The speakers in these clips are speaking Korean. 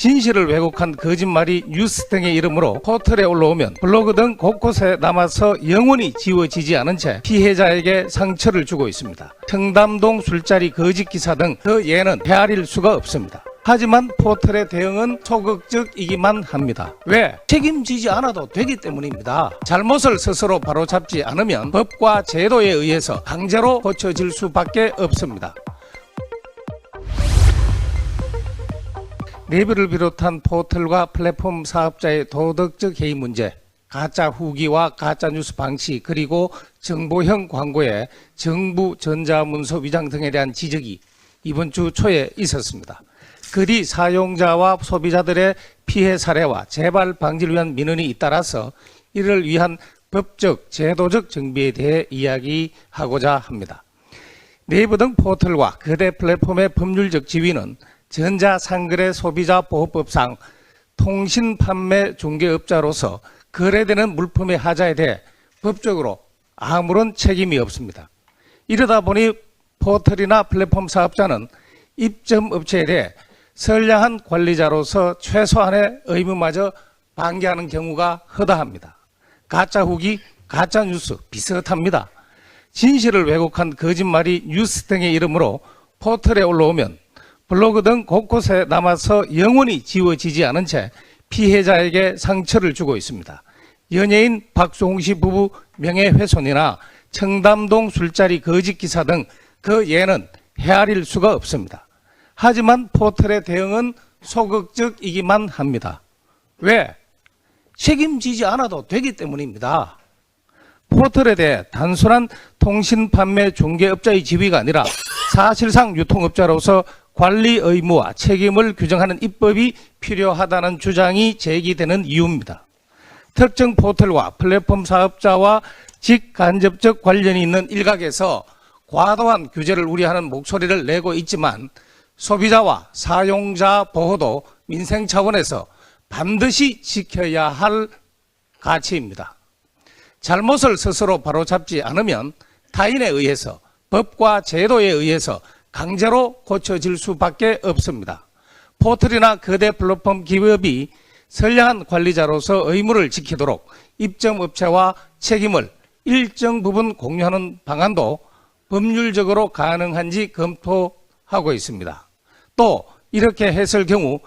진실을 왜곡한 거짓말이 뉴스 등의 이름으로 포털에 올라오면 블로그 등 곳곳에 남아서 영원히 지워지지 않은 채 피해자에게 상처를 주고 있습니다. 청담동 술자리 거짓 기사 등 그 예는 헤아릴 수가 없습니다. 하지만 포털의 대응은 소극적이기만 합니다. 왜? 책임지지 않아도 되기 때문입니다. 잘못을 스스로 바로잡지 않으면 법과 제도에 의해서 강제로 고쳐질 수밖에 없습니다. 네이버를 비롯한 포털과 플랫폼 사업자의 도덕적 해이 문제, 가짜 후기와 가짜 뉴스 방치, 그리고 정보형 광고의 정부 전자문서 위장 등에 대한 지적이 이번 주 초에 있었습니다. 그리 사용자와 소비자들의 피해 사례와 재발 방지를 위한 민원이 잇따라서 이를 위한 법적, 제도적 정비에 대해 이야기하고자 합니다. 네이버 등 포털과 거대 플랫폼의 법률적 지위는 전자상거래 소비자보호법상 통신판매 중개업자로서 거래되는 물품의 하자에 대해 법적으로 아무런 책임이 없습니다. 이러다 보니 포털이나 플랫폼 사업자는 입점업체에 대해 선량한 관리자로서 최소한의 의무마저 방기하는 경우가 허다합니다. 가짜 후기, 가짜 뉴스 비슷합니다. 진실을 왜곡한 거짓말이 뉴스 등의 이름으로 포털에 올라오면 블로그 등 곳곳에 남아서 영원히 지워지지 않은 채 피해자에게 상처를 주고 있습니다. 연예인 박수홍 씨 부부 명예훼손이나 청담동 술자리 거짓 기사 등 그 예는 헤아릴 수가 없습니다. 하지만 포털의 대응은 소극적이기만 합니다. 왜? 책임지지 않아도 되기 때문입니다. 포털에 대해 단순한 통신 판매 중개업자의 지위가 아니라 사실상 유통업자로서 관리 의무와 책임을 규정하는 입법이 필요하다는 주장이 제기되는 이유입니다. 특정 포털과 플랫폼 사업자와 직간접적 관련이 있는 일각에서 과도한 규제를 우려하는 목소리를 내고 있지만 소비자와 사용자 보호도 민생 차원에서 반드시 지켜야 할 가치입니다. 잘못을 스스로 바로잡지 않으면 타인에 의해서, 법과 제도에 의해서 강제로 고쳐질 수밖에 없습니다. 포털이나 거대 플랫폼 기업이 선량한 관리자로서 의무를 지키도록 입점업체와 책임을 일정 부분 공유하는 방안도 법률적으로 가능한지 검토하고 있습니다. 또 이렇게 했을 경우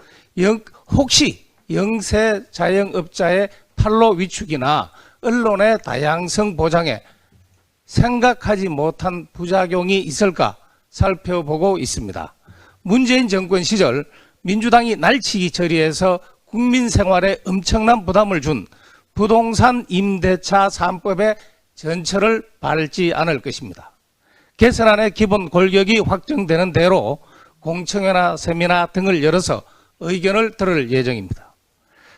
혹시 영세 자영업자의 판로 위축이나 언론의 다양성 보장에 생각하지 못한 부작용이 있을까 살펴보고 있습니다. 문재인 정권 시절 민주당이 날치기 처리해서 국민 생활에 엄청난 부담을 준 부동산 임대차 3법의 전철을 밟지 않을 것입니다. 개선안의 기본 골격이 확정되는 대로 공청회나 세미나 등을 열어서 의견을 들을 예정입니다.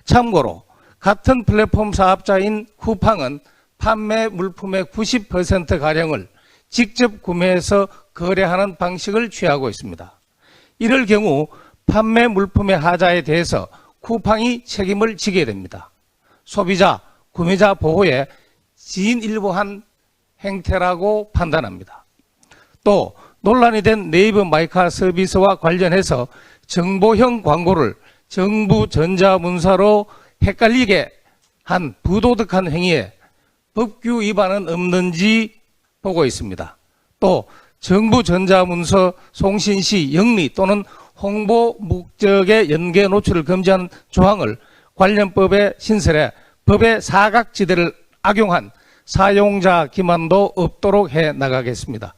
참고로 같은 플랫폼 사업자인 쿠팡은 판매 물품의 90%가량을 직접 구매해서 거래하는 방식을 취하고 있습니다. 이럴 경우 판매 물품의 하자에 대해서 쿠팡이 책임을 지게 됩니다. 소비자, 구매자 보호에 진일보한 행태라고 판단합니다. 또 논란이 된 네이버 마이카 서비스와 관련해서 정보형 광고를 정부 전자문서로 헷갈리게 한 부도덕한 행위에 법규 위반은 없는지 보고 있습니다. 또 정부 전자문서 송신 시 영리 또는 홍보 목적의 연계 노출을 금지하는 조항을 관련법에 신설해 법의 사각지대를 악용한 사용자 기만도 없도록 해 나가겠습니다.